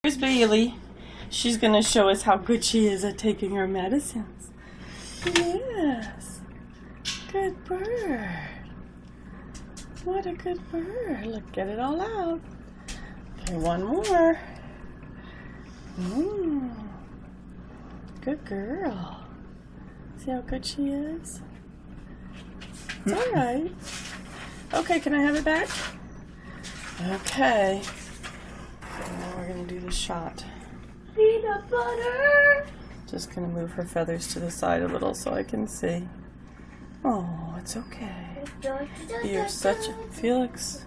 Here's Bailey. She's going to show us how good she is at taking her medicines. Yes. Good bird. What a good bird. Look, get it all out. Okay, one more. Good girl. See how good she is? It's all right. Okay, can I have it back? Okay. Now we're going to do the shot. Peanut butter. Just going to move her feathers to the side a little so I can see. Oh, it's okay. You're such a... Felix.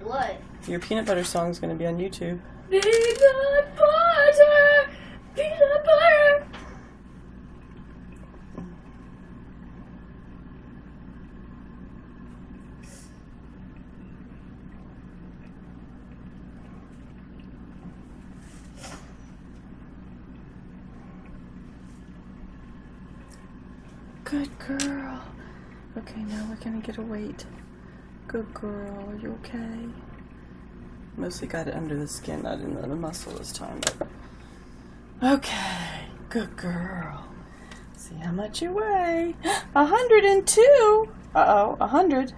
What? Your peanut butter song is going to be on YouTube. Peanut butter. Peanut butter. Good girl. Okay, now we're going to get a weight. Good girl. Are you okay? Mostly got it under the skin, not in the muscle this time. But okay. Good girl. See how much you weigh. 102. Uh-oh, 100.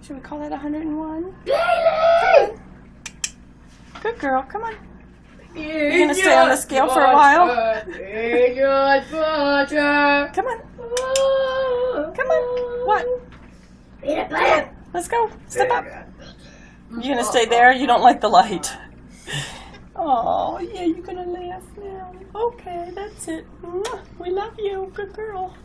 Should we call that 101? Bailey! Good girl. Come on. You're going to stay on the scale for a while? Peanut butter. Come on. Come on. What? Peanut butter. Let's go. Step up. You're going to stay there? You don't like the light. Oh, yeah, you're going to laugh now. Okay, that's it. We love you. Good girl.